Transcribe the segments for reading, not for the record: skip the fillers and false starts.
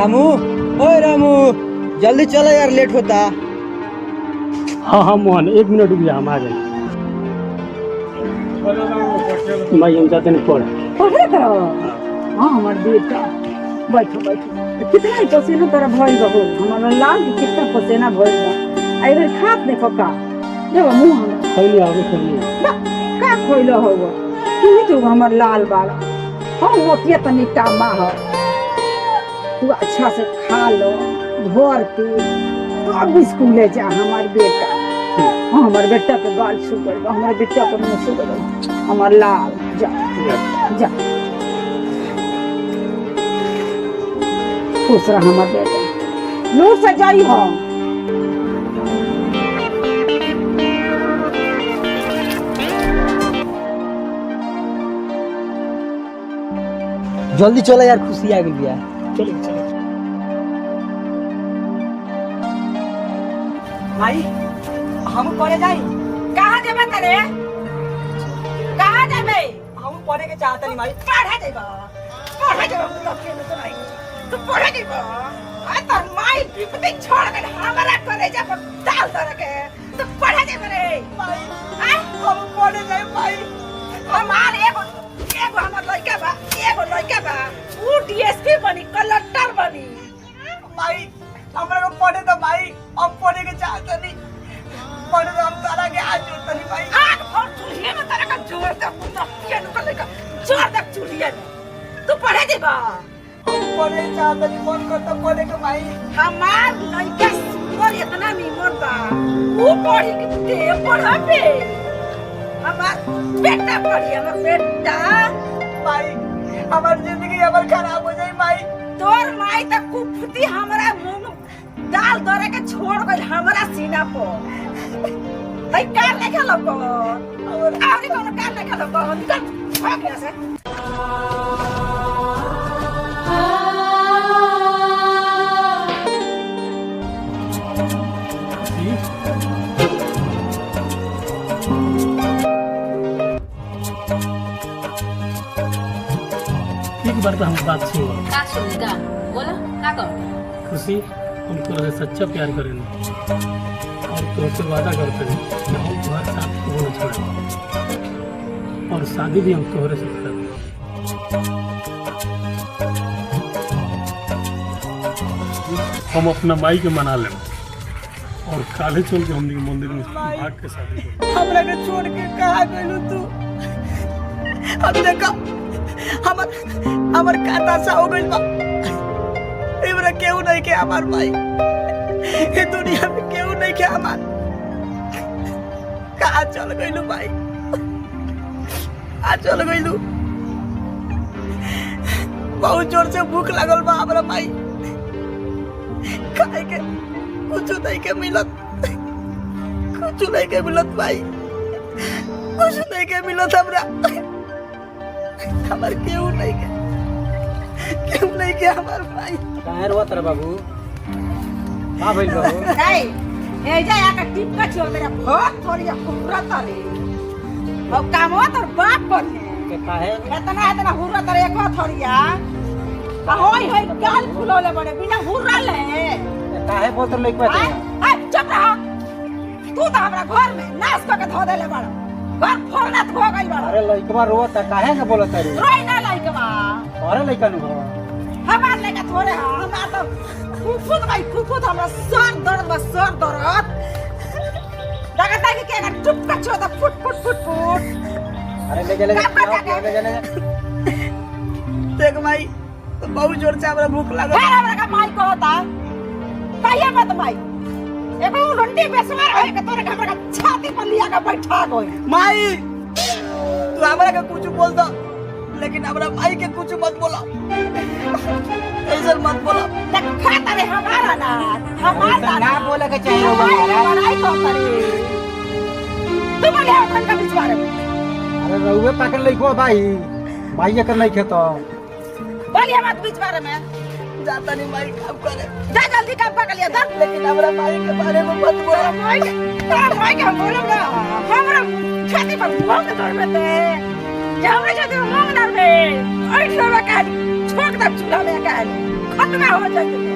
रामू, ओए रामू, जल्दी चलो यार, लेट होता। हाँ हाँ मोहन, 1 मिनट रुक जा, हम आ गए। भाई हम जाते नहीं पढ़े करो। हाँ हमार बेटा, बैठो बैठो। कितना ही पसीना तेरा भइल बा हो, हमारा लाल के कितना पसीना भइल बा। आई बार खात देखो का, देखो मुंह हमरा खैली आवे खैली ना का खोइलो होगा। तू ही तो हमार लाल बाला, हम मोतिया तनी कामा हो। तू अच्छा से खा लो, भर पे तो अब स्कूले जा हमार बेटा। हाँ हमार बेटा के गाल सुगर बा, हमारे बेटा के मुंह सुगर बा, हमार लाल। जा जा खुश रह हमार बेटा, नूर से जाई हो। जल्दी चलो यार, खुशी आ गई यार। चलो चलो। भाई हम पढ़े जाई। कहाँ जेबे तेरे? कहाँ जेबे? हम पढ़े के चाहत नहीं भाई। पढ़े जेबा, पढ़े जेबा तो केने तो नहीं। तू पढ़े जेबा। आ तो माई डिप्टी छोड़ के हमरा करे जा पर डाल दर के। तू पढ़े जेबे रे भाई। आ हम पढ़े जाई भाई। हमार एगो हमर लइका बा, एगो लइका बा। ऊ डीएसपी बनी, कलेक्टर बनी। भाई हमरा को पढ़े तो भाई, हम पढ़े के चाहत नहीं। पढ़े तो हम तारा के आज जोड़ नहीं भाई। आग फोड़ चूल्हे में तारा का जोड़ दे, पुता केनु का लेका जोड़ दे चूल्हे में। तू पढ़े जेबा। हम पढ़े चाहत नहीं, मन करता पढ़े के भाई। हमार लइका सुपर इतना निमन बा, ऊ पढ़ी के ते पढ़ाबे। हमार बेटा पढ़ी, हमार बेटा भाई। हमार जिंदगी हमार खराब हो जाई भाई। तोर माई त कुफती हमरा मुंह में डाल दरे के छोड़ गइल हमरा सीना पर। भाई कार लेके लगो और आगे कोनो कार लेके लगो, निकल भाग यहाँ से। एक बार तो हम बात सुन लो। का सुनेगा? बोला का कहो? खुशी, हम तोरे से सच्चा प्यार करेंगे और तुमसे वादा करते हैं कि हम तुम्हारे साथ कबो न छोड़ेंगे और शादी भी हम तोहरे से करेंगे। हम अपना माई के मना लें और काले चल के हमने मंदिर में भाग के शादी करें। हमरा के छोड़ के कहाँ गइलू तू? अब देखो हमर खाता सा हो गइल बा। इमरा केहू नहीं के हमार भाई, ये दुनिया में केहू नहीं के हमार। कहाँ चल गइलू भाई? आ चल गइलू। बहुत जोर से भूख लागल बा हमरा भाई। खाए के कुछ नहीं के मिलत, कुछ नहीं के मिलत भाई, कुछ नहीं के मिलत हमरा। हमार केहू नहीं के हमार भाई। कहाँ रोत रे बाबू? हाँ भाई बाबू। नहीं ए जा आका टिप का छोड़ मेरा बहुत थोड़ी हुर्रा तारे। अब काम हो तो बाप बने के काहे? इतना हुर्रा तारे एक थोड़िया। होय होय गाल फुलौले बड़े बिना हुर्रा ले। काहे बोलत लइक बात? हाय चुप रह। तू तो हमरा घर में नाश करके धो देले बड़। घर फोड़ना तो हो गइल बड़। अरे लइकवा रोत काहे के बोलत रे? रोई ना लइकवा। अरे लइका नु हमार लइका थोड़े ह, हमार तो फुफुत भाई फुफुत हमरा सर दर्द बस सर दर्द। लगता है कि क्या चुप का छोड़ा फुट फुट फुट फुट। अरे ले ले देख भाई तो बहुत जोर से हमरा भूख लागल। फिर हमरा का माई को होता कहिए मत माई। एगो रंडी बेसवार है के तोरे हमरा का छाती पर लिया के बैठा गई। माई तू हमरा के कुछ बोल दो, लेकिन हमरा भाई के कुछ मत बोला। ऐसा मत बोला। देख खाता रे हमारा ना, हमारा ना बोले के चाहिए हमारा। लड़ाई तो करे तू बोले अपन का बीच बारे में। अरे रहुए पाकल लइको भाई, भाई कर नहीं खेतो। बोलिए मत बीच बारे में। जाता नहीं भाई काम करे। जा जल्दी काम कर लिया था। लेकिन हमरा भाई के बारे में मत बोला। भाई के बोलो ना। हमरा छाती पर भोंक दौड़ में थे। जब मैं छाती पर भोंक दौड़ में। ऐसे में कह छोड़ दे चूल्हा में कह खत्म हो जाए।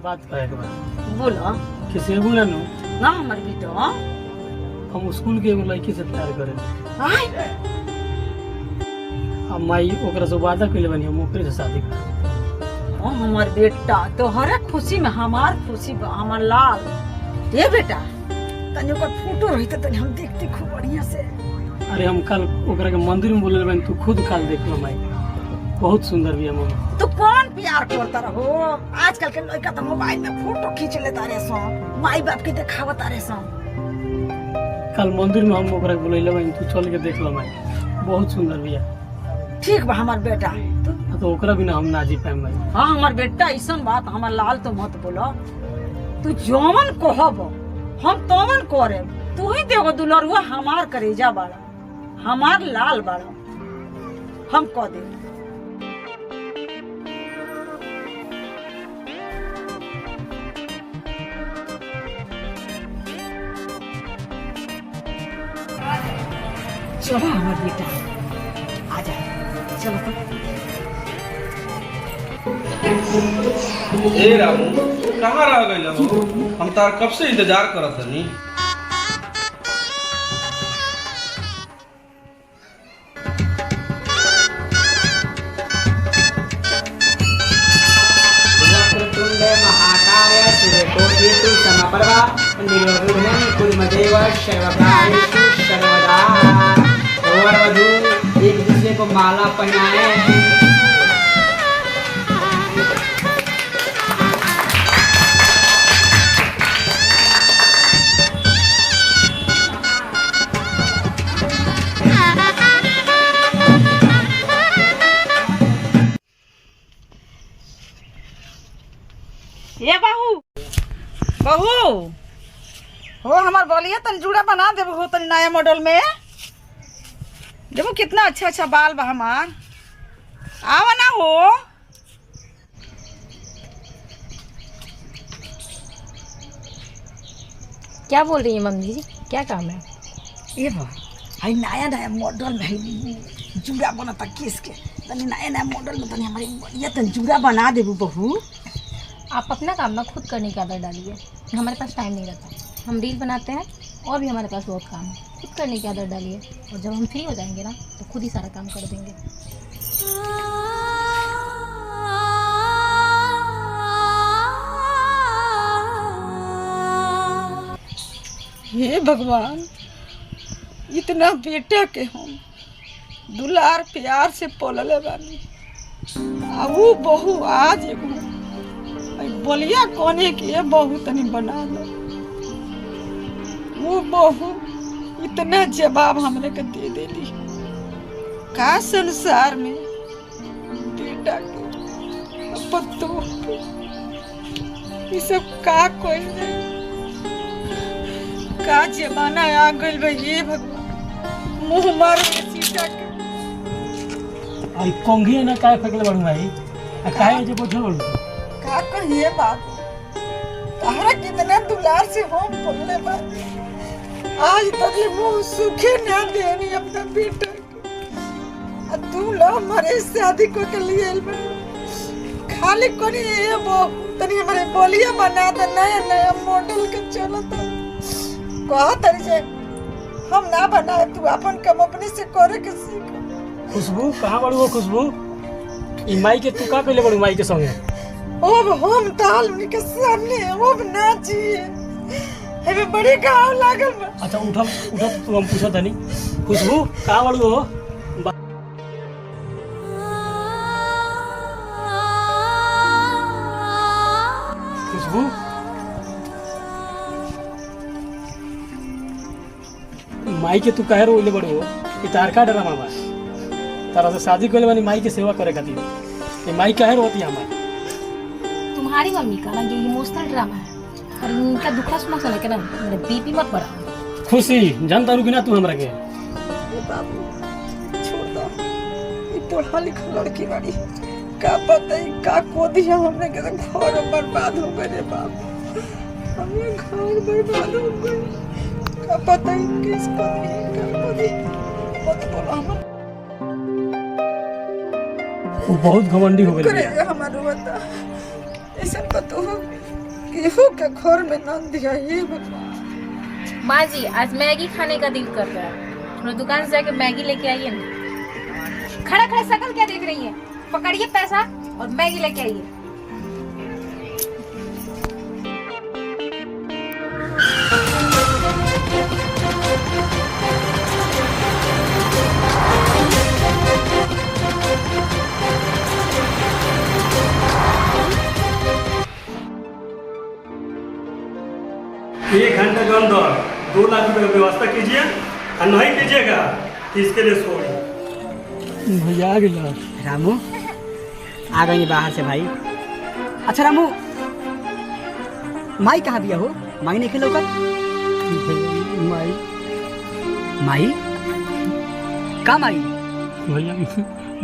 बात कहे के बा बोलो किसी बोले नु ना हमर बेटा हम स्कूल के एगो लड़की से प्यार करे आय हम माई ओकरा से वादा कइले बानी हम ओकरे से शादी करब। ओ हमर बेटा तोहरा खुशी में हमार खुशी बा हमर लाल। ए बेटा तनी ओकर फोटो रही त तनी हम देखती खूब बढ़िया से। अरे हम कल ओकरा के मंदिर में बोले बानी तू खुद काल देख लो माई बहुत सुंदर भी है मम्मी। तू कौन प्यार करता रहो आजकल के लड़का तो मोबाइल में फोटो खींच लेता रे सो माई बाप के दिखावता रे सो। कल मंदिर में हम ओकरा के बोले बानी तू चल के देख लो माई बहुत सुंदर भी है। ठीक बा हमर बेटा तो ओकरा बिना हम ना जी पाएम भाई। हाँ हमर बेटा ऐसन बात हमर लाल तो मत बोलो तू जौन कहब हम तौन करे। तू ही देखो दुलरुआ हमार करेजा बाड़ा हमार लाल बाड़ा हम कह दे। चलो हमार बेटा आ जा चलो तो। ए रामू कहाँ रह गइल हो? हम तार कब से इंतजार करत हनी। वक्रतुंड महाकाय सूर्यकोटि समप्रभा निर्विघ्नं कुर्मदेव सर्वकार्येषु सर्वदा। और वधू एक दूसरे को माला पहनाए। ये बहू बहू हो हमार बोलिए तनी जूड़ा बना देबो हो तनी नया मॉडल में। देखो कितना अच्छा अच्छा बाल बा हमार आवा ना हो। क्या बोल रही है मम्मी जी क्या काम है? ये बा हाई नया नया मॉडल में हाई जूड़ा बनता केस के तनी नया नया मॉडल में तनी हमारी बढ़िया तनी जूड़ा बना देबो बहू। आप अपना काम ना खुद करने की आदत डालिए। हमारे पास टाइम नहीं रहता हम रील बनाते हैं और भी हमारे पास बहुत काम है। खुद करने की आदत डालिए और जब हम फ्री हो जाएंगे ना तो खुद ही सारा काम कर देंगे। हे भगवान इतना बेटा के हम दुलार प्यार से पलले बानी आ वो बहू आज एगो बोलिया कोने के बहू तनी बना दो। वो बहू इतना जवाब हमने के दे देली का संसार में बेटा के पत्तो ये सब का कोई का जमाना आ गइल बा। ये भगवान मुंह मार के सीटा के आई कोंघी ना काय फेकले बाड़ू भाई आ काहे जे बोझल का कहिए बाबू तारा कितना दुलार से हम बोलले बा आज तक ये मुंह सूखे ना देनी अपना बेटा के। तू लो हमारे शादी को के लिए खाली कोनी ये वो तनी हमारे बोलिया बना दे नया नया मॉडल के चलो तो कहा तरी से हम ना बनाए तू अपन काम अपने से करे के सीख। खुशबू कहाँ बाड़ू हो खुशबू? ई माई के तू का कइले बाड़ू माई के संगे? अब हम ताल के सामने अब ना जिए हमें बड़ी घाव लागल बा। अच्छा उठम उठम तू हम पूछत हनी खुशबू कहाँ बाड़ू हो? खुशबू माई के तू कहे रोले बड़ो हो तार का डरा मामा तारा से शादी कइले बानी माई के सेवा करे खातिर। ये माई कहे रोती हमार तुम्हारी मम्मी का ना ये इमोशनल ड्रामा है और इनका दुखड़ा सुना सुना के ना मेरे बीपी मत बढ़ा। खुशी जानता रुकी ना तू हमरा के बाबू छोड़ दो, ये पढ़ा लिखा लड़की बाड़ी, का पता ही का को दिया हमने के तो घर बर्बाद हो गए रे बाबू, हमें घर बर्बाद हो गए, का पता ही किसको दिया का को दिया, मत बोलो हम वो बहुत घमंडी हो करे गई। हमारे बता ऐसा तो केहू के घर में ना दिया ये भगवान। माँ जी आज मैगी खाने का दिल कर रहा है, थोड़ा दुकान से जाके मैगी लेके आइए ना। खड़ा खड़ा शकल क्या देख रही है, पकड़िए पैसा और मैगी लेके आइए। एक घंटे के अंदर 2 लाख रुपए की व्यवस्था कीजिए और नहीं कीजिएगा तो इसके लिए सॉरी। भैया आ गया रामू आ गई बाहर से भाई। अच्छा रामू, माई कहाँ बिया हो? माई नहीं खेलो कर माई माई का माई? भैया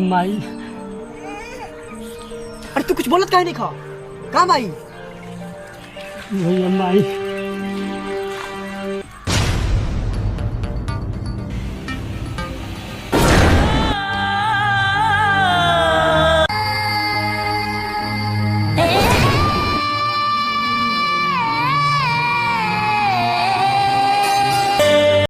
माई अरे तू कुछ बोलत काहे नहीं खा? का माई? भैया माई